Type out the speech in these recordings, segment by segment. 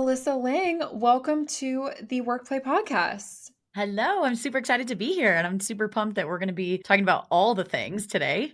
Alyssa Lang. Welcome to the WorkPlay podcast. Hello, I'm super excited to be here and I'm super pumped that we're going to be talking about all the things today.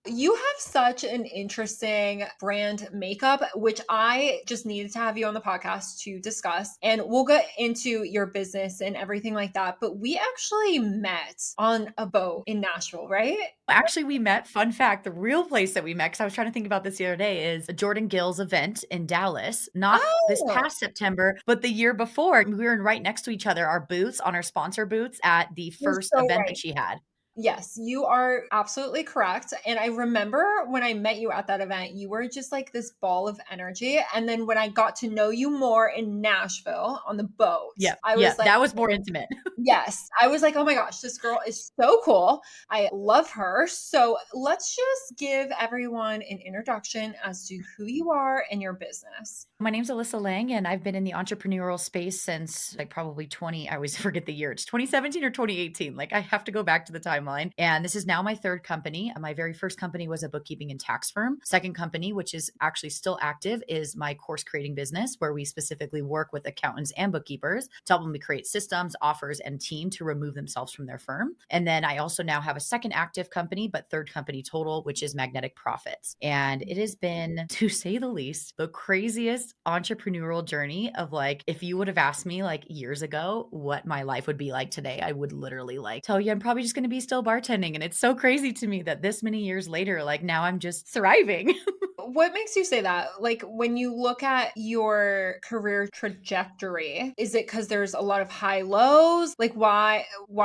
You have such an interesting brand makeup, which I just needed to have you on the podcast to discuss. And we'll get into your business and everything like that. But we actually met on a boat in Nashville, right? Actually, we met, fun fact, the real place that we met, because I was trying to think about this the other day, is a Jordan Gill's event in Dallas, not this Oh, past September, but the year before. We were right next to each other, our booths on our sponsor booths at the you're first so event that right. she had. Yes, you are absolutely correct. And I remember when I met you at that event, you were just like this ball of energy. And then when I got to know you more in Nashville on the boat, Yep. I Yeah, was like, that was more intimate. yes, I was like, oh my gosh, this girl is so cool. I love her. So let's just give everyone an introduction as to who you are and your business. My name's Alyssa Lang, and I've been in the entrepreneurial space since like probably 20, I always forget the year. It's 2017 or 2018. Like I have to go back to the timeline. And this is now my third company. My very first company was a bookkeeping and tax firm. Second company, which is actually still active, is my course creating business, where we specifically work with accountants and bookkeepers to help them create systems, offers, and team to remove themselves from their firm. And then I also now have a second active company, but third company total, which is Magnetic Profits. And it has been, to say the least, the craziest entrepreneurial journey of like, if you would have asked me like years ago what my life would be like today, I would literally like tell you I'm probably just going to be still bartending. And it's so crazy to me that this many years later, like now I'm just thriving. What makes you say that? Like when you look at your career trajectory, is it because there's a lot of high lows? Like why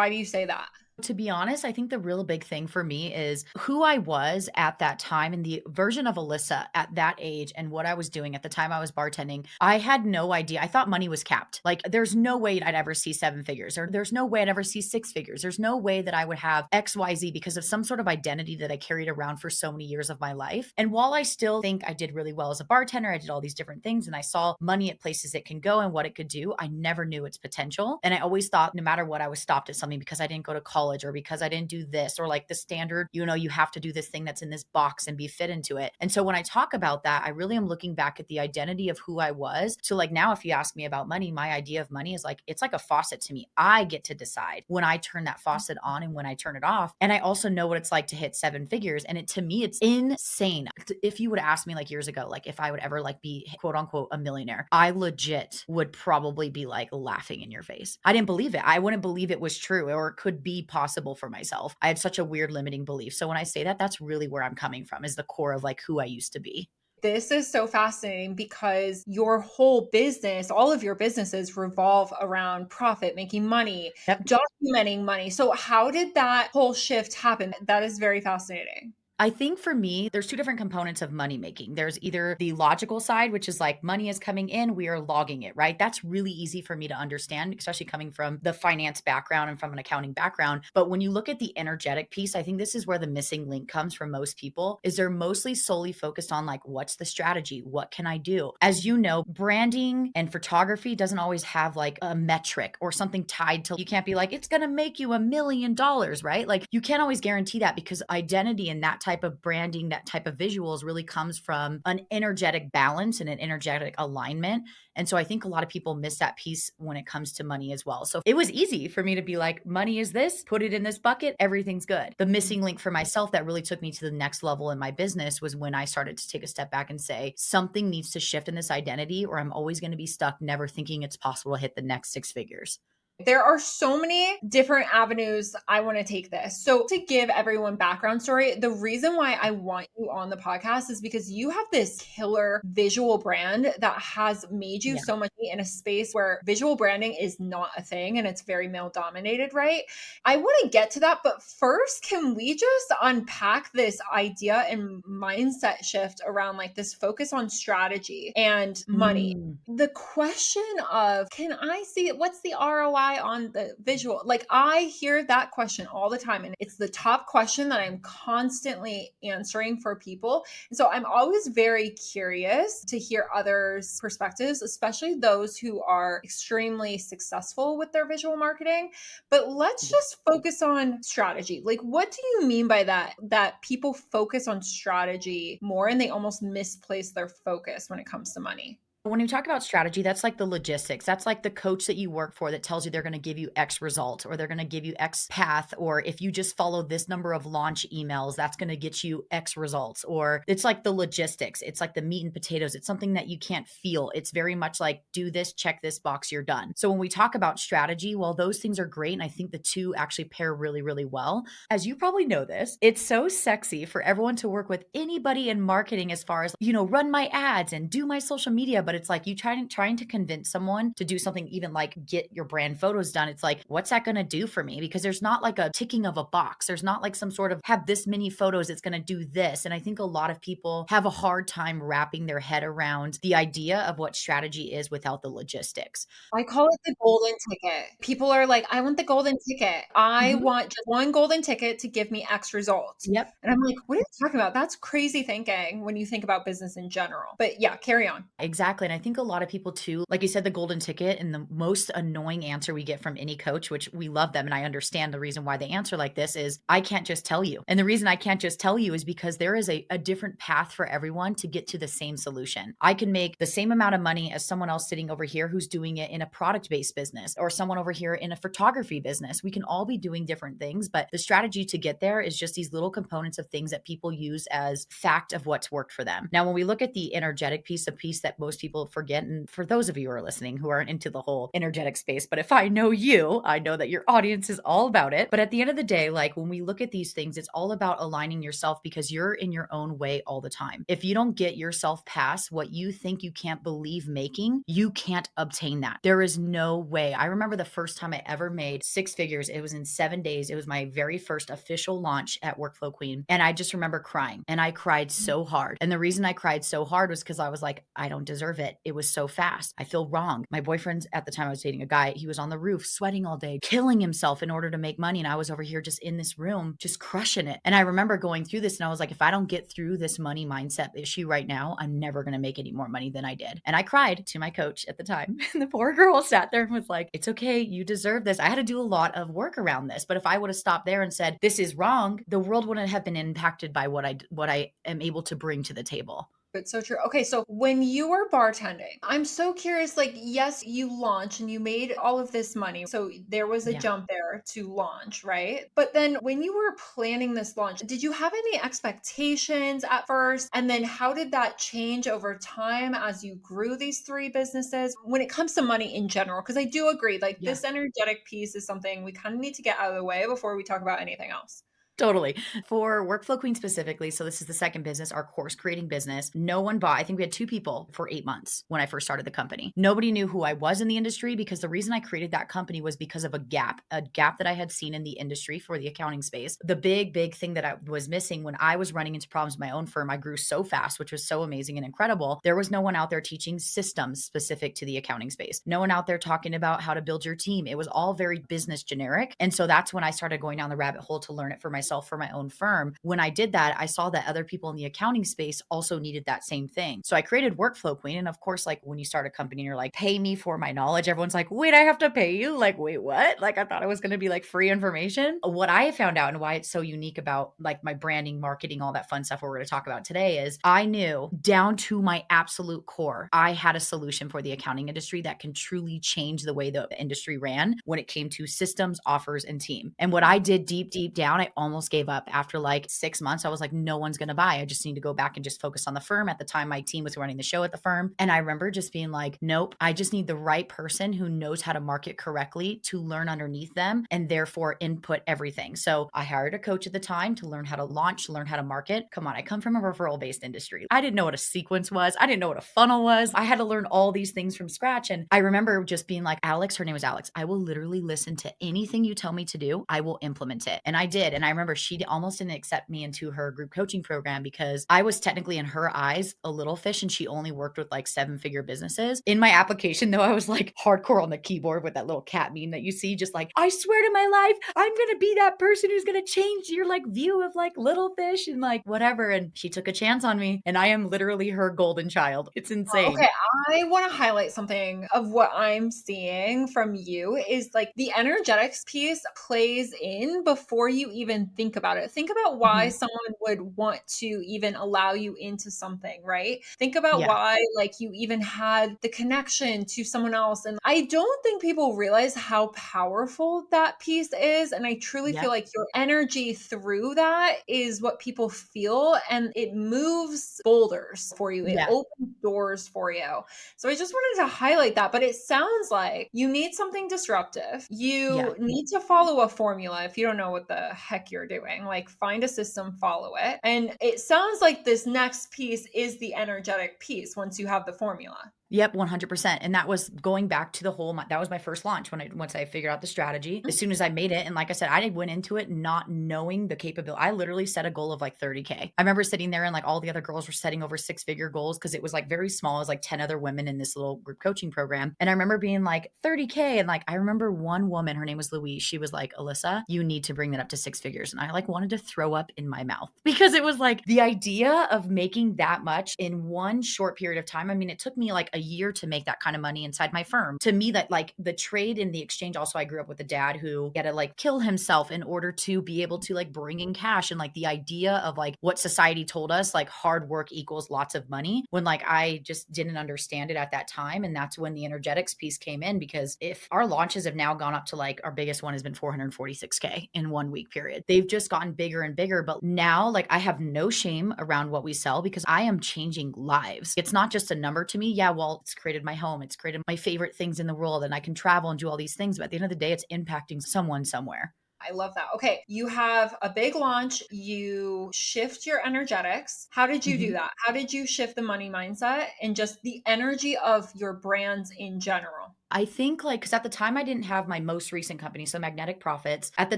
do you say that? To be honest, I think the real big thing for me is who I was at that time and the version of Alyssa at that age and what I was doing at the time I was bartending. I had no idea. I thought money was capped. Like, there's no way I'd ever see seven figures, or there's no way I'd ever see six figures. There's no way that I would have XYZ because of some sort of identity that I carried around for so many years of my life. And while I still think I did really well as a bartender, I did all these different things and I saw money at places it can go and what it could do, I never knew its potential. And I always thought no matter what, I was stopped at something because I didn't go to college or because I didn't do this, or like the standard, you have to do this thing that's in this box and be fit into it. And so when I talk about that, I really am looking back at the identity of who I was. So like now, if you ask me about money, my idea of money is like, it's like a faucet to me. I get to decide when I turn that faucet on and when I turn it off. And I also know what it's like to hit seven figures. And to me, it's insane. If you would ask me like years ago, like if I would ever like be quote unquote a millionaire, I legit would probably be like laughing in your face. I didn't believe it. I wouldn't believe it was true or it could be possible for myself. I had such a weird limiting belief. So when I say that, that's really where I'm coming from, is the core of like who I used to be. This is so fascinating because your whole business, all of your businesses revolve around profit, making money, Yep. documenting money. So, how did that whole shift happen? That is very fascinating. I think for me, there's two different components of money making. There's either the logical side, which is like money is coming in, we are logging it, right? That's really easy for me to understand, especially coming from the finance background and from an accounting background. But when you look at the energetic piece, I think this is where the missing link comes from most people, is they're mostly solely focused on like, what's the strategy? What can I do? As you know, branding and photography doesn't always have like a metric or something tied to, you can't be like, it's going to make you $1 million, right? Like you can't always guarantee that because identity and that type of branding, that type of visuals really comes from an energetic balance and an energetic alignment. And so I think a lot of people miss that piece when it comes to money as well. So it was easy for me to be like, money is this, put it in this bucket, everything's good. The missing link for myself that really took me to the next level in my business was when I started to take a step back and say, something needs to shift in this identity, or I'm always going to be stuck never thinking it's possible to hit the next six figures. There are so many different avenues I want to take this. So, to give everyone background story, the reason why I want you on the podcast is because you have this killer visual brand that has made you Yeah. so much in a space where visual branding is not a thing and it's very male dominated, right? I want to get to that, but first, can we just unpack this idea and mindset shift around like this focus on strategy and money? Mm. The question of, can I see it? What's the ROI on the visual? Like I hear that question all the time. And it's the top question that I'm constantly answering for people. And so I'm always very curious to hear others' perspectives, especially those who are extremely successful with their visual marketing. But let's just focus on strategy. Like, what do you mean by that? That people focus on strategy more and they almost misplace their focus when it comes to money? When you talk about strategy, that's like the logistics. That's like the coach that you work for that tells you they're going to give you X result or they're going to give you X path. Or if you just follow this number of launch emails, that's going to get you X results. Or it's like the logistics. It's like the meat and potatoes. It's something that you can't feel. It's very much like do this, check this box, you're done. So when we talk about strategy, well, those things are great. And I think the two actually pair really, really well. As you probably know this, it's so sexy for everyone to work with anybody in marketing as far as, run my ads and do my social media. But it's like you trying to convince someone to do something even like get your brand photos done. It's like, what's that going to do for me? Because there's not like a ticking of a box. There's not like some sort of have this many photos. It's going to do this. And I think a lot of people have a hard time wrapping their head around the idea of what strategy is without the logistics. I call it the golden ticket. People are like, I want the golden ticket. I Mhm. want just one golden ticket to give me X results. Yep. And I'm like, what are you talking about? That's crazy thinking when you think about business in general. But yeah, carry on. Exactly. And I think a lot of people too, like you said, the golden ticket and the most annoying answer we get from any coach, which we love them. And I understand the reason why they answer like this is I can't just tell you. And the reason I can't just tell you is because there is a different path for everyone to get to the same solution. I can make the same amount of money as someone else sitting over here who's doing it in a product based business or someone over here in a photography business. We can all be doing different things, but the strategy to get there is just these little components of things that people use as fact of what's worked for them. Now, when we look at the energetic piece, a piece that most people forget, and for those of you who are listening who aren't into the whole energetic space, but if I know you, I know that your audience is all about it. But at the end of the day, like when we look at these things, it's all about aligning yourself because you're in your own way all the time. If you don't get yourself past what you think you can't believe making, you can't obtain that. There is no way. I remember the first time I ever made six figures. It was in 7 days. It was my very first official launch at Workflow Queen. And I just remember crying and I cried so hard. And the reason I cried so hard was because I was like, I don't deserve it. It was so fast. I feel wrong. My boyfriend at the time I was dating a guy, he was on the roof sweating all day, killing himself in order to make money. And I was over here just in this room, just crushing it. And I remember going through this and I was like, if I don't get through this money mindset issue right now, I'm never going to make any more money than I did. And I cried to my coach at the time. And the poor girl sat there and was like, it's okay. You deserve this. I had to do a lot of work around this. But if I would have stopped there and said, this is wrong, the world wouldn't have been impacted by what I am able to bring to the table. It's so true. Okay, so when you were bartending, I'm so curious, like, yes, you launched and you made all of this money. So there was a Yeah. jump there to launch, right? But then when you were planning this launch, did you have any expectations at first? And then how did that change over time as you grew these three businesses when it comes to money in general? Because I do agree, like, Yeah. this energetic piece is something we kind of need to get out of the way before we talk about anything else. Totally. For Workflow Queen specifically, so this is the second business, our course creating business. No one bought. I think we had two people for 8 months when I first started the company. Nobody knew who I was in the industry because the reason I created that company was because of a gap that I had seen in the industry for the accounting space. The big thing that I was missing when I was running into problems in my own firm, I grew so fast, which was so amazing and incredible. There was no one out there teaching systems specific to the accounting space. No one out there talking about how to build your team. It was all very business generic. And so that's when I started going down the rabbit hole to learn it for myself for my own firm. When I did that, I saw that other people in the accounting space also needed that same thing. So I created Workflow Queen. And of course, like when you start a company and you're like, pay me for my knowledge, everyone's like, wait, I have to pay you? Like, wait, what? Like I thought it was going to be like free information. What I found out and why it's so unique about like my branding, marketing, all that fun stuff we're going to talk about today is I knew down to my absolute core, I had a solution for the accounting industry that can truly change the way the industry ran when it came to systems, offers, and team. And what I did deep down, I almost gave up after like 6 months. I was like, no one's going to buy. I just need to go back and just focus on the firm. At the time, my team was running the show at the firm. And I remember just being like, nope, I just need the right person who knows how to market correctly to learn underneath them and therefore input everything. So I hired a coach at the time to learn how to launch, learn how to market. Come on, I come from a referral based industry. I didn't know what a sequence was. I didn't know what a funnel was. I had to learn all these things from scratch. And I remember just being like, Alex, her name was Alex, I will literally listen to anything you tell me to do. I will implement it. And I did. And I remember she almost didn't accept me into her group coaching program because I was technically in her eyes a little fish and she only worked with like 7-figure businesses. In my application though, I was like hardcore on the keyboard with that little cat meme that you see, just like, I swear to my life, I'm going to be that person who's going to change your like view of like little fish and like whatever. And she took a chance on me and I am literally her golden child. It's insane. Okay, I want to highlight something of what I'm seeing from you is like the energetics piece plays in before you even think about it. Think about why Mhm. someone would want to even allow you into something, right? Think about Yeah. why like you even had the connection to someone else. And I don't think people realize how powerful that piece is. And I truly feel Yep. like your energy through that is what people feel, and it moves boulders for you. It Yeah. opens doors for you. So I just wanted to highlight that. But it sounds like you need something disruptive. Yeah. You need to follow a formula. If you don't know what the heck you're doing, like find a system, follow it. And it sounds like this next piece is the energetic piece once you have the formula. Yep, 100%. And that was going back to the whole that was my first launch once I figured out the strategy. As soon as I made it, and like I said, I went into it not knowing the capability. I literally set a goal of like 30K. I remember sitting there and like all the other girls were setting over six-figure goals because it was like very small. It was like 10 other women in this little group coaching program. And I remember being like 30K, and like I remember one woman, her name was Louise. She was like, "Alyssa, you need to bring that up to six figures." And I like wanted to throw up in my mouth because it was like the idea of making that much in one short period of time. I mean, it took me like a year to make that kind of money inside my firm. To me, that like the trade in the exchange, also, I grew up with a dad who had to like kill himself in order to be able to like bring in cash. And like the idea of like what society told us, like hard work equals lots of money, when like I just didn't understand it at that time. And that's when the energetics piece came in, because if our launches have now gone up to like our biggest one has been 446K in 1 week period, they've just gotten bigger and bigger. But now like I have no shame around what we sell because I am changing lives. It's not just a number to me. Yeah, well, it's created my home, it's created my favorite things in the world, and I can travel and do all these things. But at the end of the day, it's impacting someone somewhere. I love that. Okay, you have a big launch, you shift your energetics. How did you do Mhm. that? How did you shift the money mindset and just the energy of your brands in general? I think like, because at the time I didn't have my most recent company, so Magnetic Profits. At the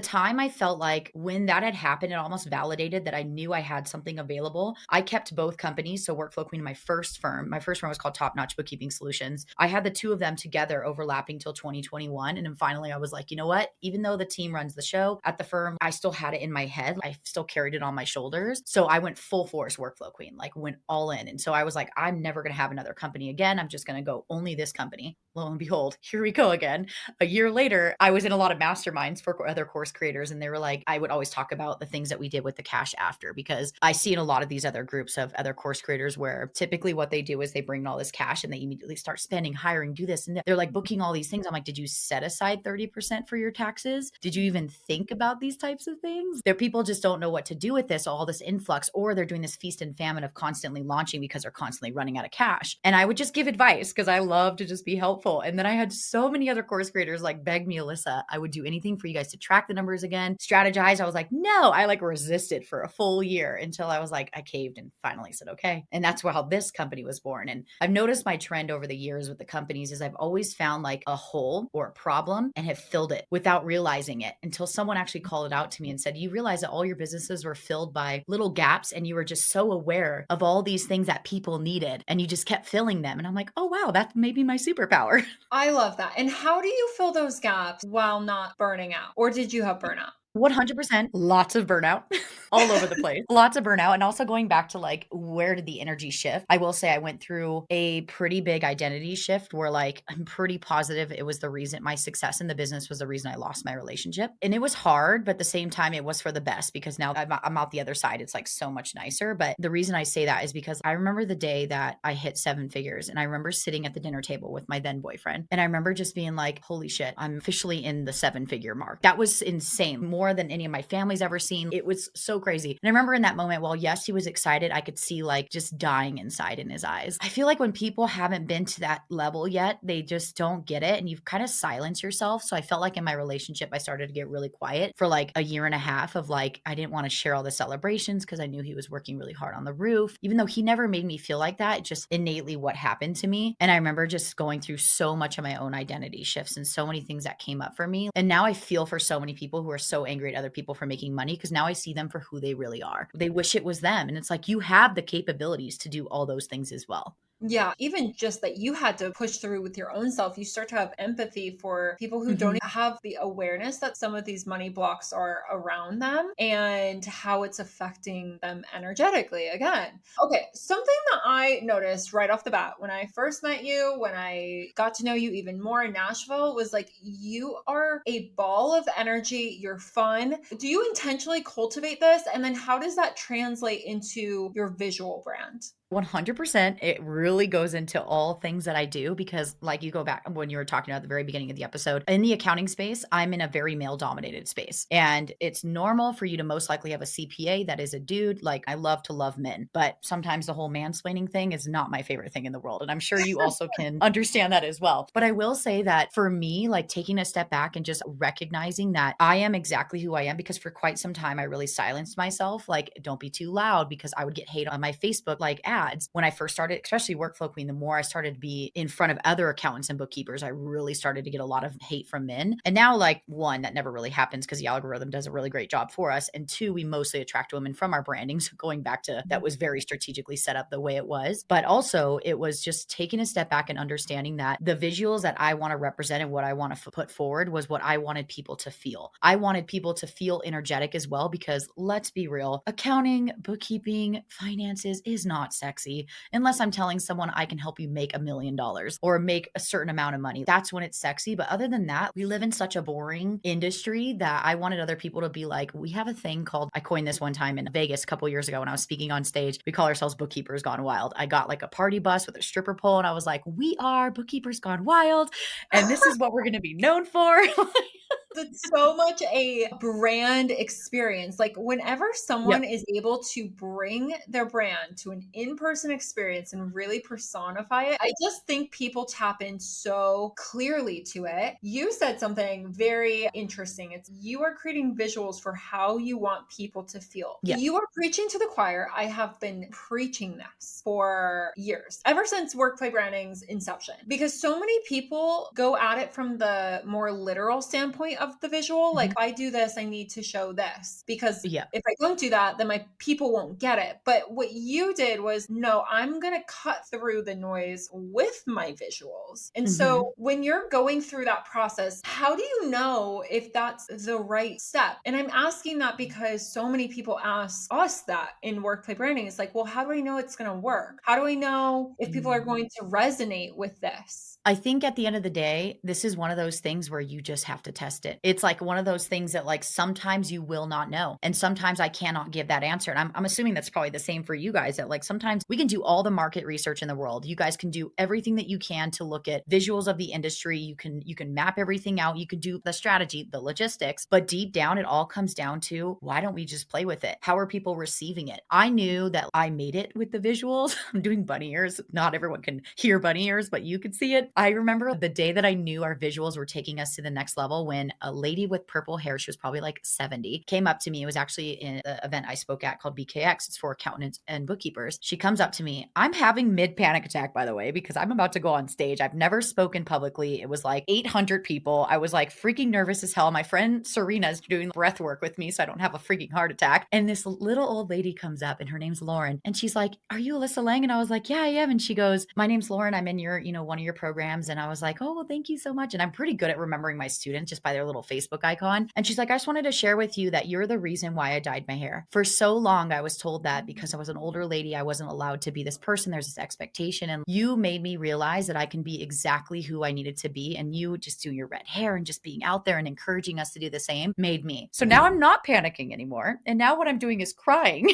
time, I felt like when that had happened, it almost validated that I knew I had something available. I kept both companies. So Workflow Queen, my first firm was called Top Notch Bookkeeping Solutions. I had the two of them together overlapping till 2021. And then finally I was like, you know what? Even though the team runs the show at the firm, I still had it in my head. I still carried it on my shoulders. So I went full force Workflow Queen, like went all in. And so I was like, I'm never going to have another company again. I'm just going to go only this company. Lo and behold, here we go again. A year later, I was in a lot of masterminds for other course creators, and they were like, I would always talk about the things that we did with the cash after, because I see in a lot of these other groups of other course creators where typically what they do is they bring in all this cash and they immediately start spending, hiring, do this. And they're like booking all these things. I'm like, did you set aside 30% for your taxes? Did you even think about these types of things? There, people just don't know what to do with this, all this influx, or they're doing this feast and famine of constantly launching because they're constantly running out of cash. And I would just give advice because I love to just be helpful. And then I had so many other course creators like beg me, Alyssa, I would do anything for you guys to track the numbers again, strategize. I was like, no, I like resisted for a full year until I was like, I caved and finally said, okay. And that's how this company was born. And I've noticed my trend over the years with the companies is I've always found like a hole or a problem and have filled it without realizing it until someone actually called it out to me and said, you realize that all your businesses were filled by little gaps and you were just so aware of all these things that people needed and you just kept filling them. And I'm like, oh, wow, that may be my superpower. I love that. And how do you fill those gaps while not burning out? Or did you have burnout? 100%. Lots of burnout all over the place. Lots of burnout. And also going back to like, where did the energy shift? I will say I went through a pretty big identity shift where like, I'm pretty positive it was the reason my success in the business was the reason I lost my relationship. And it was hard, but at the same time, it was for the best because now I'm out the other side. It's like so much nicer. But the reason I say that is because I remember the day that I hit seven figures and I remember sitting at the dinner table with my then boyfriend. And I remember just being like, holy shit, I'm officially in the seven figure mark. That was insane. More than any of my family's ever seen. It was so crazy. And I remember in that moment, while yes, he was excited, I could see like just dying inside in his eyes. I feel like when people haven't been to that level yet, they just don't get it. And you've kind of silenced yourself. So I felt like in my relationship, I started to get really quiet for like a year and a half of like, I didn't want to share all the celebrations because I knew he was working really hard on the roof. Even though he never made me feel like that, it just innately what happened to me. And I remember just going through so much of my own identity shifts and so many things that came up for me. And now I feel for so many people who are so angry at other people for making money because now I see them for who they really are. They wish it was them. And it's like, you have the capabilities to do all those things as well. Yeah, even just that you had to push through with your own self, you start to have empathy for people who don't Mhm. have the awareness that some of these money blocks are around them and how it's affecting them energetically again. Okay, something that I noticed right off the bat when I first met you, when I got to know you even more in Nashville, was like you are a ball of energy. You're fun. Do you intentionally cultivate this? And then how does that translate into your visual brand? 100%. It really goes into all things that I do because, like, you go back when you were talking about at the very beginning of the episode, in the accounting space, I'm in a very male dominated space. And it's normal for you to most likely have a CPA that is a dude. Like, I love to love men, but sometimes the whole mansplaining thing is not my favorite thing in the world. And I'm sure you also can understand that as well. But I will say that for me, like taking a step back and just recognizing that I am exactly who I am, because for quite some time, I really silenced myself. Like, don't be too loud, because I would get hate on my Facebook, like ads when I first started, especially Workflow Queen. The more I started to be in front of other accountants and bookkeepers, I really started to get a lot of hate from men. And now, like, one, that never really happens because the algorithm does a really great job for us. And two, we mostly attract women from our branding. So going back to that was very strategically set up the way it was. But also, it was just taking a step back and understanding that the visuals that I want to represent and what I want to put forward was what I wanted people to feel. I wanted people to feel energetic as well, because let's be real, accounting, bookkeeping, finances is not sexy unless I'm telling someone I can help you make $1 million or make a certain amount of money. That's when it's sexy. But other than that, we live in such a boring industry that I wanted other people to be like, we have a thing called, I coined this one time in Vegas a couple years ago when I was speaking on stage. We call ourselves Bookkeepers Gone Wild. I got like a party bus with a stripper pole and I was like, we are Bookkeepers Gone Wild. And this is what we're going to be known for. It's so much a brand experience. Like whenever someone Yep. is able to bring their brand to an in-person experience and really personify it, I just think people tap in so clearly to it. You said something very interesting. It's you are creating visuals for how you want people to feel. Yep. You are preaching to the choir. I have been preaching this for years, ever since WorkPlay branding's inception, because so many people go at it from the more literal standpoint of the visual. Like, Mhm. if I do this, I need to show this, because Yeah. if I don't do that, then my people won't get it. But what you did was, no, I'm going to cut through the noise with my visuals. And Mhm. so when you're going through that process, how do you know if that's the right step? And I'm asking that because so many people ask us that in workplace branding. It's like, well, how do I know it's going to work? How do I know if people are Mm. going to resonate with this? I think at the end of the day, this is one of those things where you just have to test it. It's like one of those things that, like, sometimes you will not know. And sometimes I cannot give that answer. And I'm assuming that's probably the same for you guys, that like sometimes we can do all the market research in the world. You guys can do everything that you can to look at visuals of the industry. You can map everything out. You can do the strategy, the logistics, but deep down, it all comes down to, why don't we just play with it? How are people receiving it? I knew that I made it with the visuals. I'm doing bunny ears. Not everyone can hear bunny ears, but you could see it. I remember the day that I knew our visuals were taking us to the next level, when a lady with purple hair, she was probably like 70, came up to me. It was actually in the event I spoke at called BKX. It's for accountants and bookkeepers. She comes up to me. I'm having mid panic attack, by the way, because I'm about to go on stage. I've never spoken publicly. It was like 800 people. I was like freaking nervous as hell. My friend Serena's doing breath work with me so I don't have a freaking heart attack. And this little old lady comes up and her name's Lauren. And she's like, are you Alyssa Lang? And I was like, yeah, I am. And she goes, my name's Lauren. I'm in your, one of your programs. And I was like, oh, well, thank you so much. And I'm pretty good at remembering my students just by their little Facebook icon. And she's like, I just wanted to share with you that you're the reason why I dyed my hair. For so long, I was told that because I was an older lady, I wasn't allowed to be this person. There's this expectation. And you made me realize that I can be exactly who I needed to be. And you just doing your red hair and just being out there and encouraging us to do the same made me. So now I'm not panicking anymore. And now what I'm doing is crying.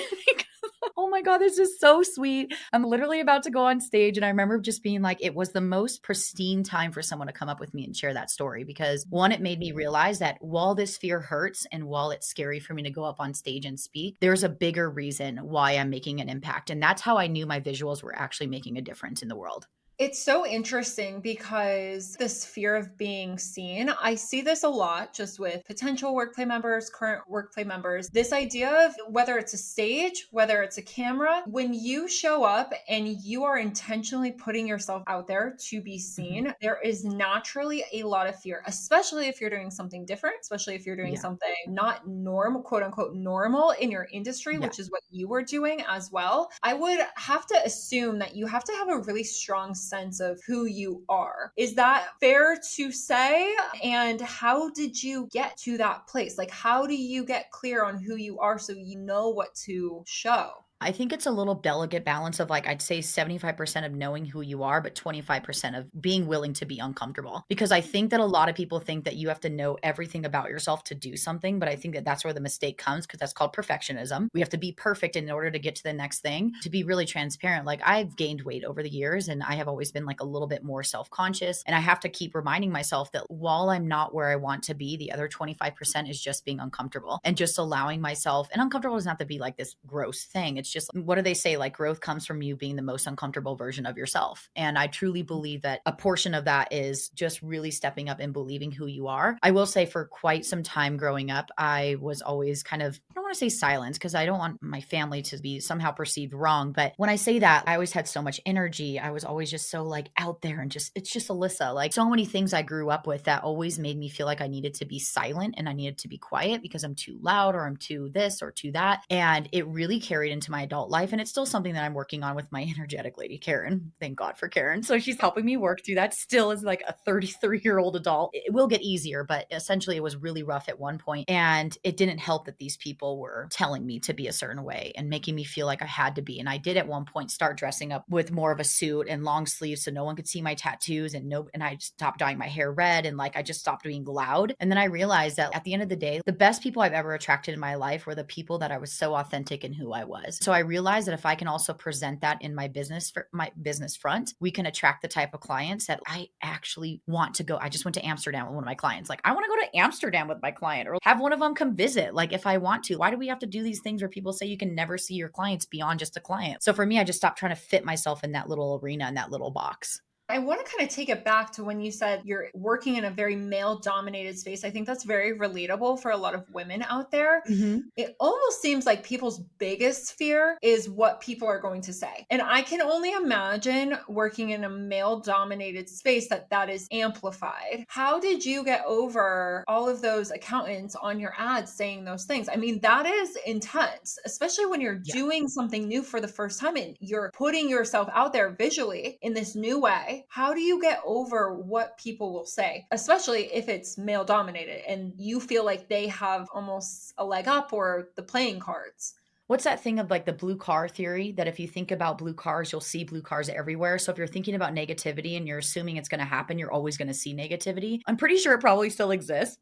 Oh my God, this is so sweet. I'm literally about to go on stage. And I remember just being like, it was the most pristine time for someone to come up with me and share that story. Because one, it made me realize that while this fear hurts and while it's scary for me to go up on stage and speak, there's a bigger reason why I'm making an impact. And that's how I knew my visuals were actually making a difference in the world. It's so interesting because this fear of being seen, I see this a lot just with potential WorkPlay members, current WorkPlay members. This idea of whether it's a stage, whether it's a camera, when you show up and you are intentionally putting yourself out there to be Mhm. seen, there is naturally a lot of fear, especially if you're doing something different, especially if you're doing Yeah. something not normal, quote unquote, normal in your industry, Yeah. which is what you were doing as well. I would have to assume that you have to have a really strong sense of who you are. Is that fair to say? And how did you get to that place? Like, how do you get clear on who you are so you know what to show? I think it's a little delicate balance of like, I'd say 75% of knowing who you are, but 25% of being willing to be uncomfortable. Because I think that a lot of people think that you have to know everything about yourself to do something. But I think that that's where the mistake comes because that's called perfectionism. We have to be perfect in order to get to the next thing. To be really transparent, like I've gained weight over the years and I have always been like a little bit more self conscious. And I have to keep reminding myself that while I'm not where I want to be, the other 25% is just being uncomfortable and just allowing myself. And uncomfortable doesn't have to be like this gross thing. It's just, what do they say? Like growth comes from you being the most uncomfortable version of yourself. And I truly believe that a portion of that is just really stepping up and believing who you are. I will say for quite some time growing up, I was always kind of, I don't want to say silence because I don't want my family to be somehow perceived wrong. But when I say that, I always had so much energy. I was always just so like out there and just, it's just Alyssa. Like so many things I grew up with that always made me feel like I needed to be silent and I needed to be quiet because I'm too loud or I'm too this or too that. And it really carried into my adult life. And it's still something that I'm working on with my energetic lady, Karen. Thank God for Karen. So she's helping me work through that still as like a 33-year-old adult. It will get easier, but essentially it was really rough at one point. And it didn't help that these people were telling me to be a certain way and making me feel like I had to be. And I did at one point start dressing up with more of a suit and long sleeves so no one could see my tattoos and I stopped dyeing my hair red and like I just stopped being loud. And then I realized that at the end of the day, the best people I've ever attracted in my life were the people that I was so authentic in who I was. So I realized that if I can also present that in my business for my business front, we can attract the type of clients that I actually want to go. I just went to Amsterdam with one of my clients. Like I want to go to Amsterdam with my client or have one of them come visit. Like if I want to, why do we have to do these things where people say you can never see your clients beyond just a client? So for me, I just stopped trying to fit myself in that little arena, in that little box. I want to kind of take it back to when you said you're working in a very male dominated space. I think that's very relatable for a lot of women out there. Mhm. It almost seems like people's biggest fear is what people are going to say. And I can only imagine working in a male dominated space that is amplified. How did you get over all of those accountants on your ads saying those things? I mean, that is intense, especially when you're Yeah. doing something new for the first time and you're putting yourself out there visually in this new way. How do you get over what people will say, especially if it's male dominated and you feel like they have almost a leg up or the playing cards? What's that thing of like the blue car theory that if you think about blue cars, you'll see blue cars everywhere. So if you're thinking about negativity and you're assuming it's going to happen, you're always going to see negativity. I'm pretty sure it probably still exists.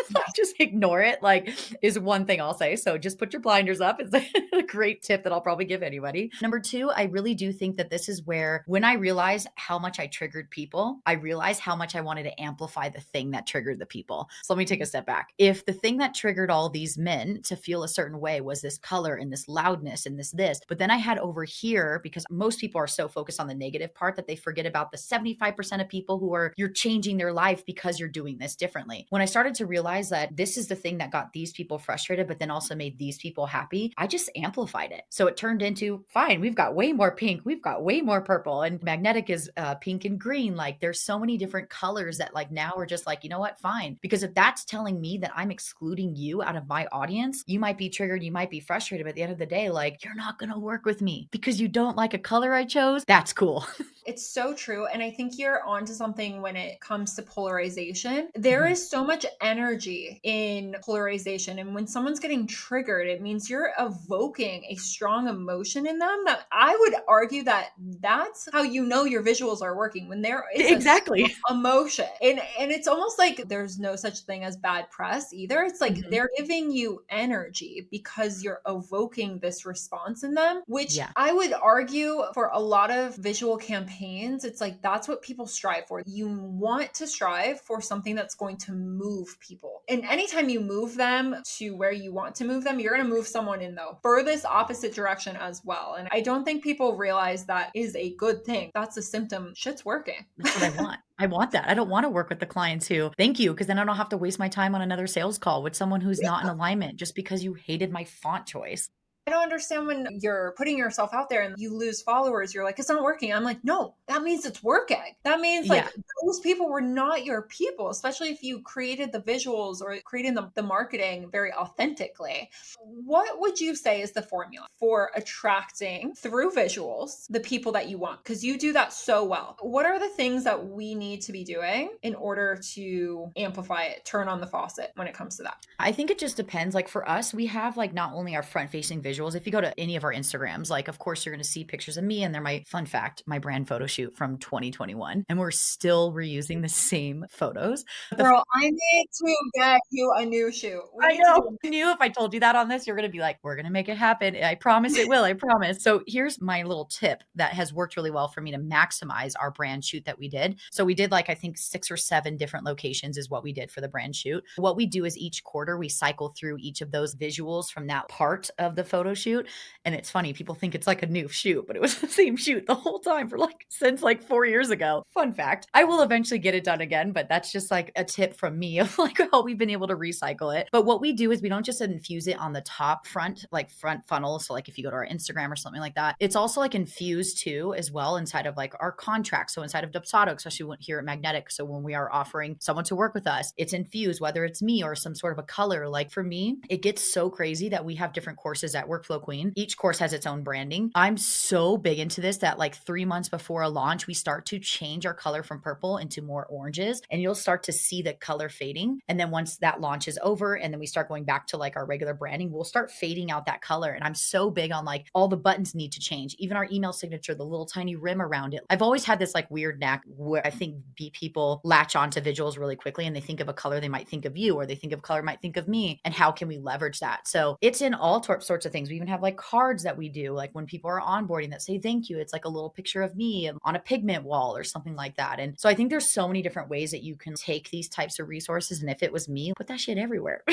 Yes. Just ignore it, like, is one thing I'll say. So just put your blinders up. It's a great tip that I'll probably give anybody. Number two, I really do think that this is where, when I realized how much I triggered people, I realized how much I wanted to amplify the thing that triggered the people. So let me take a step back. If the thing that triggered all these men to feel a certain way was this color and this loudness and this, but then I had over here, because most people are so focused on the negative part that they forget about the 75% of people who are, you're changing their life because you're doing this differently. When I started to realize that this is the thing that got these people frustrated, but then also made these people happy, I just amplified it. So it turned into, fine, we've got way more pink, we've got way more purple, and magnetic is pink and green. Like there's so many different colors that like now we're just like, you know what, fine. Because if that's telling me that I'm excluding you out of my audience, you might be triggered, you might be frustrated, but at the end of the day, like you're not going to work with me because you don't like a color I chose. That's cool. It's so true. And I think you're onto something when it comes to polarization. There Mhm. is so much energy in polarization. And when someone's getting triggered, it means you're evoking a strong emotion in them that I would argue that that's how you know your visuals are working when there is a strong Exactly. emotion. And it's almost like there's no such thing as bad press either. It's like Mhm. they're giving you energy because you're evoking this response in them, which Yeah. I would argue for a lot of visual campaigns campaigns, it's like that's what people strive for. You want to strive for something that's going to move people. And anytime you move them to where you want to move them, you're going to move someone in the furthest opposite direction as well. And I don't think people realize that is a good thing. That's a symptom. Shit's working. That's what I want. I want that. I don't want to work with the clients who thank you, because then I don't have to waste my time on another sales call with someone who's not in alignment just because you hated my font choice. I don't understand when you're putting yourself out there and you lose followers. You're like, it's not working. I'm like, no, that means it's working. That means like Yeah. those people were not your people, especially if you created the visuals or created the marketing very authentically. What would you say is the formula for attracting through visuals the people that you want? Because you do that so well. What are the things that we need to be doing in order to amplify it, turn on the faucet when it comes to that? I think it just depends. Like for us, we have like not only our front facing visuals. If you go to any of our Instagrams, like of course you're going to see pictures of me, and they're my fun fact, my brand photo shoot from 2021. And we're still reusing the same photos. Girl, I need to get you a new shoe. We I need to know. do I knew if I told you that on this, you're going to be like, we're going to make it happen. I promise it will. I promise. So here's my little tip that has worked really well for me to maximize our brand shoot that we did. So we did like, I think 6 or 7 different locations is what we did for the brand shoot. What we do is each quarter, we cycle through each of those visuals from that part of the photo shoot. And it's funny, people think it's like a new shoot, but it was the same shoot the whole time for like, since like 4 years ago. Fun fact. I will eventually get it done again, but that's just like a tip from me of like how we've been able to recycle it. But what we do is we don't just infuse it on the top front, like front funnel. So like if you go to our Instagram or something like that, it's also like infused too as well inside of like our contract. So inside of Dubsado, especially here at Magnetic. So when we are offering someone to work with us, it's infused, whether it's me or some sort of a color. Like for me, it gets so crazy that we have different courses at Workflow Queen. Each course has its own branding. I'm so big into this that like 3 months before a launch, we start to change our color from purple into more oranges, and you'll start to see the color fading. And then once that launch is over and then we start going back to like our regular branding, we'll start fading out that color. And I'm so big on like all the buttons need to change, even our email signature, the little tiny rim around it. I've always had this like weird knack where I think people latch onto visuals really quickly, and they think of a color, they might think of you, or they think of color, might think of me. And how can we leverage that? So it's in all sorts of things. We even have like cards that we do, like when people are onboarding that say thank you, it's like a little picture of me on a pigment wall or something like that. And so I think there's so many different ways that you can take these types of resources. And if it was me, put that shit everywhere.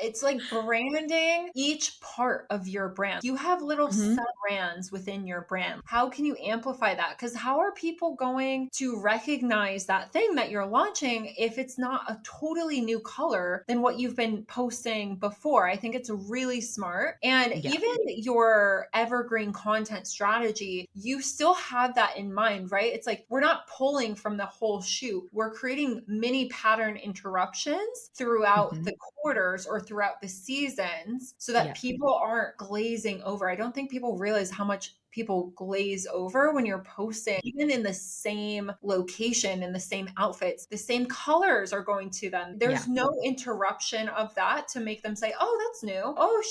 It's like branding each part of your brand. You have little Mhm. sub-brands within your brand. How can you amplify that? Because how are people going to recognize that thing that you're launching if it's not a totally new color than what you've been posting before? I think it's really smart. And Yeah. even your evergreen content strategy, you still have that in mind, right? It's like we're not pulling from the whole shoot. We're creating mini pattern interruptions throughout Mhm. the quarters or throughout the seasons so that Yeah. people aren't glazing over. I don't think people realize how much people glaze over when you're posting, even in the same location, in the same outfits, the same colors are going to them. Yeah. There's no interruption of that to make them say, oh, that's new. Oh,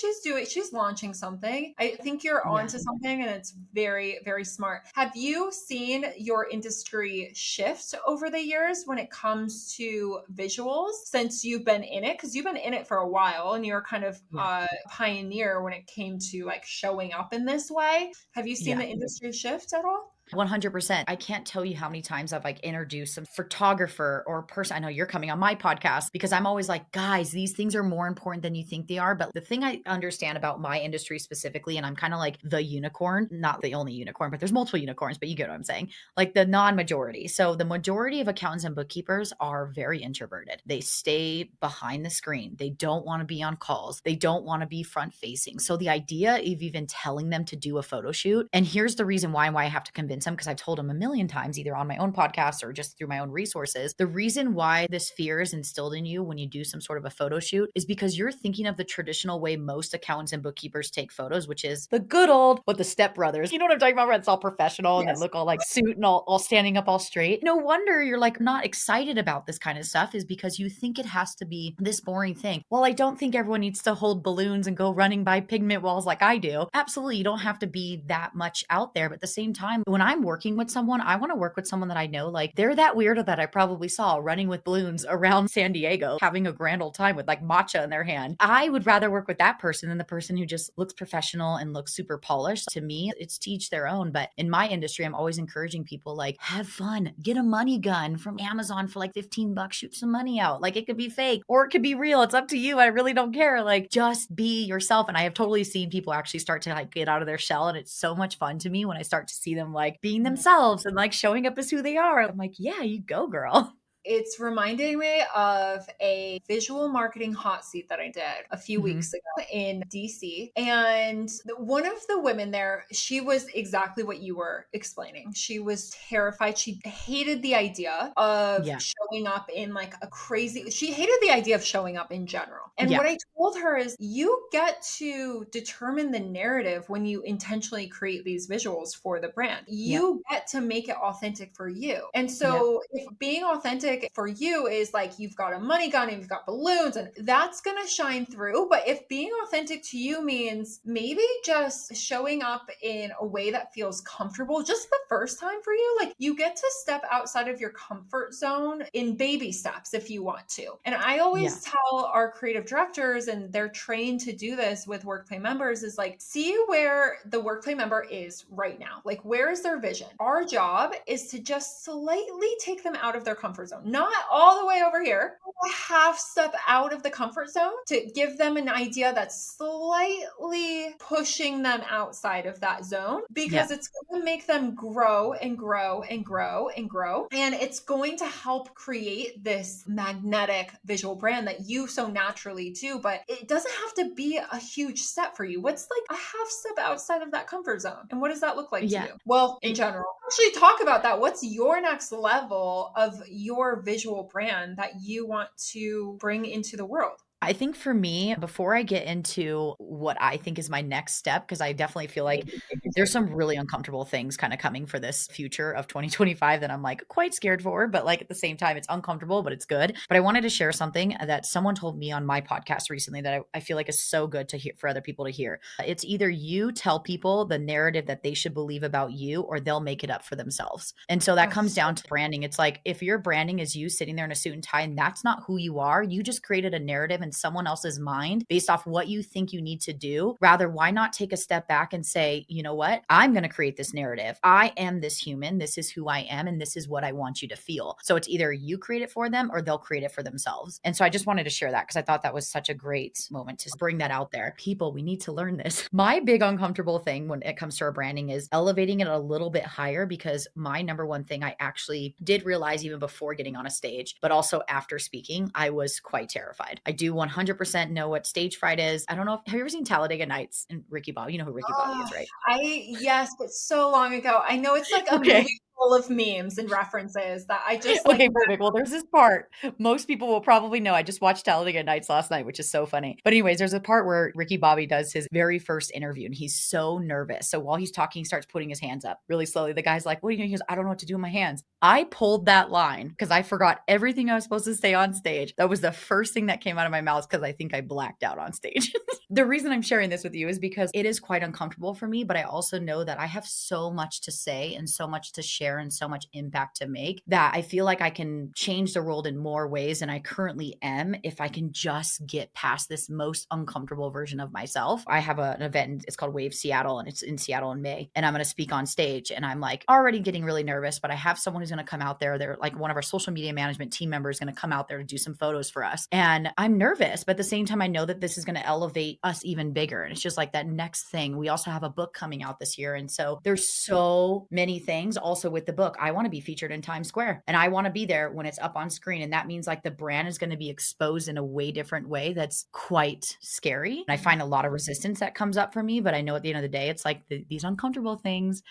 she's launching something. I think you're Yeah. onto something, and it's very, very smart. Have you seen your industry shift over the years when it comes to visuals since you've been in it? Because you've been in it for a while and you're kind of Yeah. pioneer when it came to like showing up in this way. Have you seen Yeah. the industry shift at all? 100%. I can't tell you how many times I've like introduced a photographer or a person. I know you're coming on my podcast because I'm always like, guys, these things are more important than you think they are. But the thing I understand about my industry specifically, and I'm kind of like the unicorn, not the only unicorn, but there's multiple unicorns, but you get what I'm saying, like the non-majority. So the majority of accountants and bookkeepers are very introverted. They stay behind the screen. They don't want to be on calls. They don't want to be front facing. So the idea of even telling them to do a photo shoot, and here's the reason why I have to convince them, because I've told them a million times, either on my own podcast or just through my own resources. The reason why this fear is instilled in you when you do some sort of a photo shoot is because you're thinking of the traditional way most accountants and bookkeepers take photos, which is the good old, what the stepbrothers, you know what I'm talking about, where it's all professional and they Yes. look all like suit and all standing up all straight. No wonder you're like not excited about this kind of stuff, is because you think it has to be this boring thing. Well, I don't think everyone needs to hold balloons and go running by pigment walls like I do. Absolutely. You don't have to be that much out there. But at the same time, when I'm working with someone, I want to work with someone that I know, like they're that weirdo that I probably saw running with balloons around San Diego, having a grand old time with like matcha in their hand. I would rather work with that person than the person who just looks professional and looks super polished. To me, it's to each their own. But in my industry, I'm always encouraging people like, have fun, get a money gun from Amazon for like 15 bucks, shoot some money out. Like it could be fake or it could be real. It's up to you. I really don't care. Like just be yourself. And I have totally seen people actually start to like get out of their shell. And it's so much fun to me when I start to see them like being themselves and like showing up as who they are. I'm like, yeah, you go, girl. It's reminding me of a visual marketing hot seat that I did a few Mhm. weeks ago in DC. And one of the women there, she was exactly what you were explaining. She was terrified. She hated the idea of Yeah. showing up in like a crazy, she hated the idea of showing up in general. And Yeah. what I told her is you get to determine the narrative when you intentionally create these visuals for the brand. Yep. You get to make it authentic for you. And Yep. so if being authentic for you is like you've got a money gun and you've got balloons and that's going to shine through. But if being authentic to you means maybe just showing up in a way that feels comfortable just the first time for you, like you get to step outside of your comfort zone in baby steps if you want to. And I Yeah. always tell our creative directors, and they're trained to do this with WorkPlay members, is like, see where the WorkPlay member is right now. Like, where is their vision? Our job is to just slightly take them out of their comfort zone, not all the way over here, a half step out of the comfort zone to give them an idea that's slightly pushing them outside of that zone Yeah. because it's going to make them grow and grow and grow and grow. And it's going to help create this magnetic visual brand that you so naturally do. But it doesn't have to be a huge step for you. What's like a half step outside of that comfort zone? And what does that look like to Yeah. you? Well, in It, general, actually talk about that. What's your next level of your visual brand that you want to bring into the world? I think for me, before I get into what I think is my next step, because I definitely feel like there's some really uncomfortable things kind of coming for this future of 2025 that I'm like quite scared for, but like at the same time, it's uncomfortable, but it's good. But I wanted to share something that someone told me on my podcast recently that I feel like is so good to hear for other people to hear. It's either you tell people the narrative that they should believe about you, or they'll make it up for themselves. And so that Oh, comes down to branding. It's like if your branding is you sitting there in a suit and tie, and that's not who you are, you just created a narrative in someone else's mind based off what you think you need to do. Rather, why not take a step back and say, you know what? I'm going to create this narrative. I am this human. This is who I am. And this is what I want you to feel. So it's either you create it for them or they'll create it for themselves. And so I just wanted to share that because I thought that was such a great moment to bring that out there. People, we need to learn this. My big uncomfortable thing when it comes to our branding is elevating it a little bit higher, because my number one thing I actually did realize even before getting on a stage, but also after speaking, I was quite terrified. I do 100% know what stage fright is. I don't know. Have you ever seen Talladega Nights and Ricky Bobby? You know who Ricky Bobby oh, is, right? yes, but so long ago. I know it's like a movie Okay. full of memes and references that I just like. Okay, perfect. Well, there's this part most people will probably know. I just watched Talladega Nights last night, which is so funny. But anyways, there's a part where Ricky Bobby does his very first interview and he's so nervous. So while he's talking, he starts putting his hands up really slowly. The guy's like, "What are you doing?" He goes, "I don't know what to do with my hands." I pulled that line because I forgot everything I was supposed to say on stage. That was the first thing that came out of my mouth because I think I blacked out on stage. The reason I'm sharing this with you is because it is quite uncomfortable for me, but I also know that I have so much to say and so much to share and so much impact to make that I feel like I can change the world in more ways than I currently am if I can just get past this most uncomfortable version of myself. I have an event, it's called Wave Seattle, and it's in Seattle in May, and I'm going to speak on stage, and I'm like already getting really nervous, but I have someone who's going to come out there. They're like one of our social media management team members going to come out there to do some photos for us. And I'm nervous, but at the same time, I know that this is going to elevate us even bigger. And it's just like that next thing. We also have a book coming out this year. And so there's so many things also with the book. I want to be featured in Times Square and I want to be there when it's up on screen. And that means like the brand is going to be exposed in a way different way that's quite scary. And I find a lot of resistance that comes up for me, but I know at the end of the day, it's like these uncomfortable things.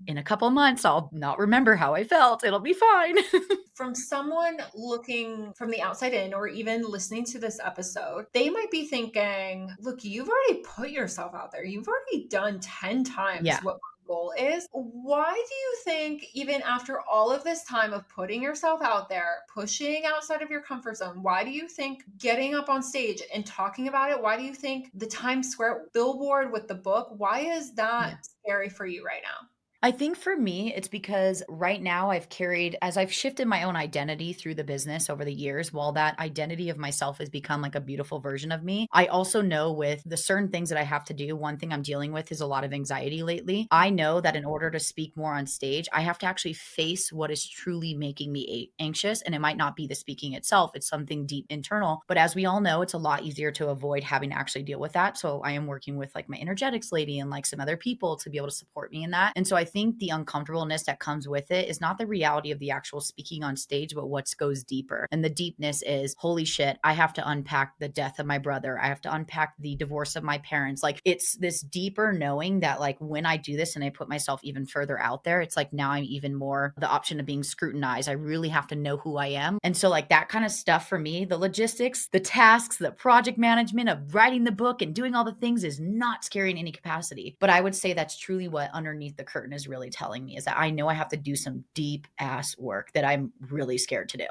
In a couple months, I'll not remember how I felt. It'll be fine. From someone looking from the outside in or even listening to this episode, they might be thinking, look, you've already put yourself out there. You've already done 10 times Yeah. what my goal is. Why do you think, even after all of this time of putting yourself out there, pushing outside of your comfort zone, why do you think getting up on stage and talking about it, why do you think the Times Square billboard with the book, why is Yeah. that scary for you right now? I think for me, it's because right now as I've shifted my own identity through the business over the years, while that identity of myself has become like a beautiful version of me, I also know with the certain things that I have to do, one thing I'm dealing with is a lot of anxiety lately. I know that in order to speak more on stage, I have to actually face what is truly making me anxious. And it might not be the speaking itself, it's something deep internal. But as we all know, it's a lot easier to avoid having to actually deal with that. So I am working with like my energetics lady and like some other people to be able to support me in that. And so I think the uncomfortableness that comes with it is not the reality of the actual speaking on stage, but what goes deeper. And the deepness is, holy shit, I have to unpack the death of my brother. I have to unpack the divorce of my parents. Like it's this deeper knowing that like when I do this and I put myself even further out there, it's like now I'm even more the option of being scrutinized. I really have to know who I am. And so like that kind of stuff for me, the logistics, the tasks, the project management of writing the book and doing all the things is not scary in any capacity. But I would say that's truly what underneath the curtain is really telling me is that I know I have to do some deep ass work that I'm really scared to do.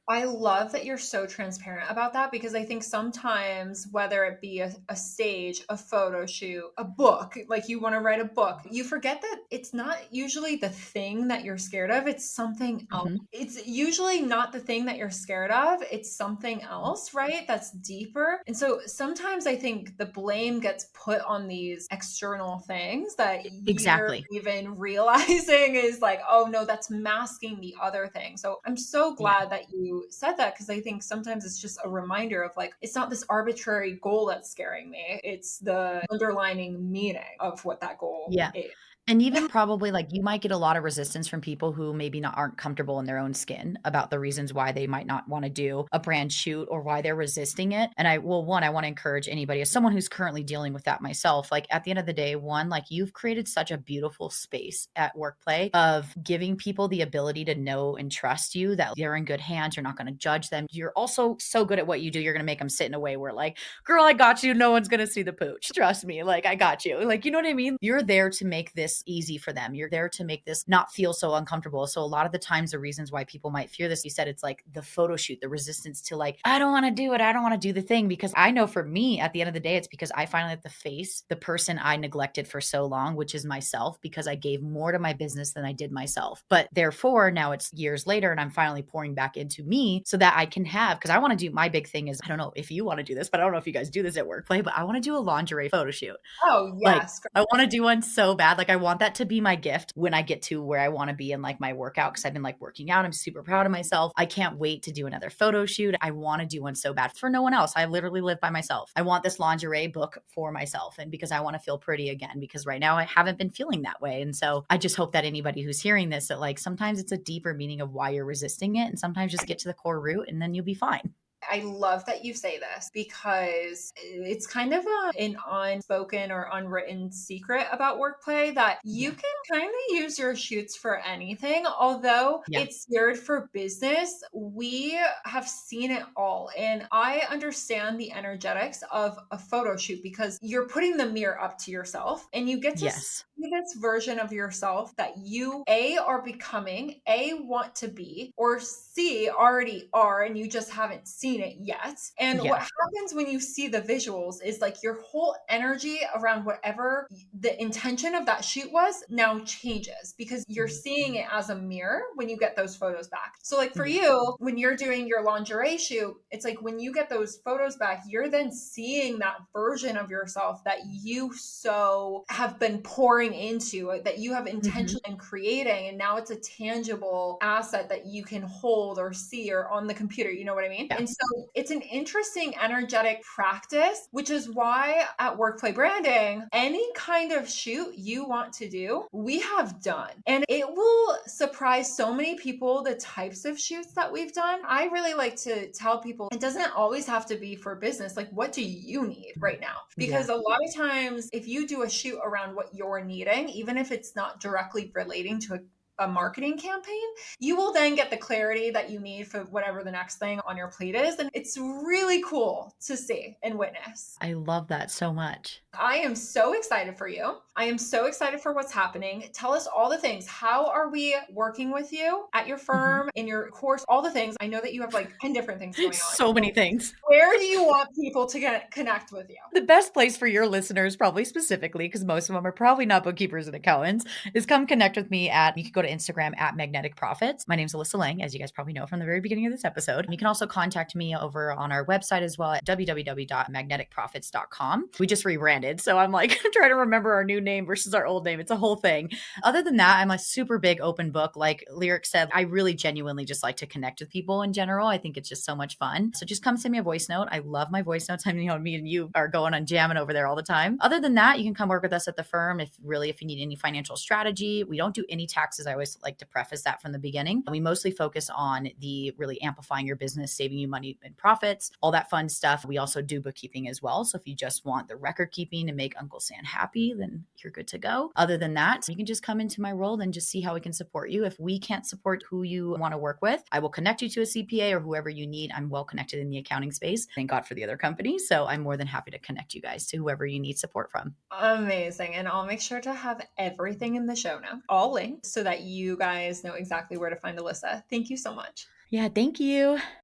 I love that you're so transparent about that because I think sometimes, whether it be a stage, a photo shoot, a book, like you want to write a book, you forget that it's not usually the thing that you're scared of, it's something else. Mhm. It's usually not the thing that you're scared of, it's something else, right? That's deeper. And so sometimes I think the blame gets put on these external things that you're Exactly. even realizing is like, oh no, that's masking the other thing. So I'm so Yeah. glad that you said that because I think sometimes it's just a reminder of like, it's not this arbitrary goal that's scaring me, it's the underlining meaning of what that goal Yeah. is. And even probably, like, you might get a lot of resistance from people who maybe not aren't comfortable in their own skin about the reasons why they might not wanna do a brand shoot or why they're resisting it, and I wanna encourage anybody as someone who's currently dealing with that myself, like, at the end of the day, one, like, you've created such a beautiful space at WorkPlay of giving people the ability to know and trust you, that they're in good hands, you're not gonna judge them. You're also so good at what you do, you're gonna make them sit in a way where, like, "Girl, I got you, no one's gonna see the pooch. Trust me, like, I got you." Like, you know what I mean? You're there to make this easy for them. You're there to make this not feel so uncomfortable. So a lot of the times the reasons why people might fear this, you said it's like the photo shoot, the resistance to like, I don't wanna do it, I don't wanna do the thing, because I know for me, at the end of the day, it's because I finally have to face the person I neglected for so long, which is myself, because I gave more to my business than I did myself. But therefore, now it's years later and I'm finally pouring back into me so that I can have, because I wanna do my big thing is, I don't know if you wanna do this, but I don't know if you guys do this at WorkPlay, but I wanna do a lingerie photo shoot. Oh Like, yes. I wanna do one so bad, like, I want that to be my gift when I get to where I wanna be in, like, my workout, because 'cause I've been, like, working out, I'm super proud of myself. I can't wait to do another photo shoot. I wanna do one so bad for no one else. I literally live by myself. I want this lingerie book for myself and because I wanna feel pretty again, because right now I haven't been feeling that way, and so I just hope that anybody who's hearing this, that, like, sometimes it's a deeper meaning of why you're resisting it, and sometimes just get to the core root, and then you'll be fine. I love that you say this because it's kind of an unspoken or unwritten secret about WorkPlay that you Yeah. can kind of use your shoots for anything. Although Yeah. it's geared for business, we have seen it all. And I understand the energetics of a photo shoot because you're putting the mirror up to yourself and you get to Yes. see this version of yourself that you A are becoming, A want to be, or C already are and you just haven't seen it yet. And what Yeah. happens when you see the visuals is like your whole energy around whatever the intention of that shoot was now changes because you're Mhm. seeing it as a mirror when you get those photos back. So like for Yeah. you, when you're doing your lingerie shoot, it's like when you get those photos back, you're then seeing that version of yourself that you so have been pouring into, that you have Mhm. intention in creating, and now it's a tangible asset that you can hold or see or on the computer, you know what I mean? Yeah. And so it's an interesting energetic practice, which is why at WorkPlay Branding, any kind of shoot you want to do, we have done. And it will surprise so many people the types of shoots that we've done. I really like to tell people it doesn't always have to be for business. Like, what do you need right now? Yeah. Because a lot of times, if you do a shoot around what you're needing, even if it's not directly relating to a marketing campaign, you will then get the clarity that you need for whatever the next thing on your plate is. And it's really cool to see and witness. I love that so much. I am so excited for you. I am so excited for what's happening. Tell us all the things. How are we working with you at your Mhm. firm, in your course, all the things? I know that you have like 10 different things going on. So many So things. where do you want people to get connect with you? The best place for your listeners, probably specifically, because most of them are probably not bookkeepers and accountants, is come connect with me at, you can go to Instagram at Magnetic Profits. My name's Alyssa Lang, as you guys probably know from the very beginning of this episode. You can also contact me over on our website as well at www.magneticprofits.com. We just rebranded. So I'm like, I'm trying to remember our new name versus our old name. It's a whole thing. Other than that, I'm a super big open book. Like Lyric said, I really genuinely just like to connect with people in general. I think it's just so much fun. So just come send me a voice note. I love my voice notes. I mean, me and you are going on jamming over there all the time. Other than that, you can come work with us at the firm if you need any financial strategy. We don't do any taxes. I always like to preface that from the beginning. We mostly focus on the really amplifying your business, saving you money and profits, all that fun stuff. We also do bookkeeping as well. So if you just want the record keeping to make Uncle Sam happy, then you're good to go. Other than that, you can just come into my role and just see how we can support you. If we can't support who you want to work with, I will connect you to a CPA or whoever you need. I'm well connected in the accounting space. Thank God for the other companies. So I'm more than happy to connect you guys to whoever you need support from. Amazing. And I'll make sure to have everything in the show notes, all linked so that you guys know exactly where to find Alyssa. Thank you so much. Yeah, thank you.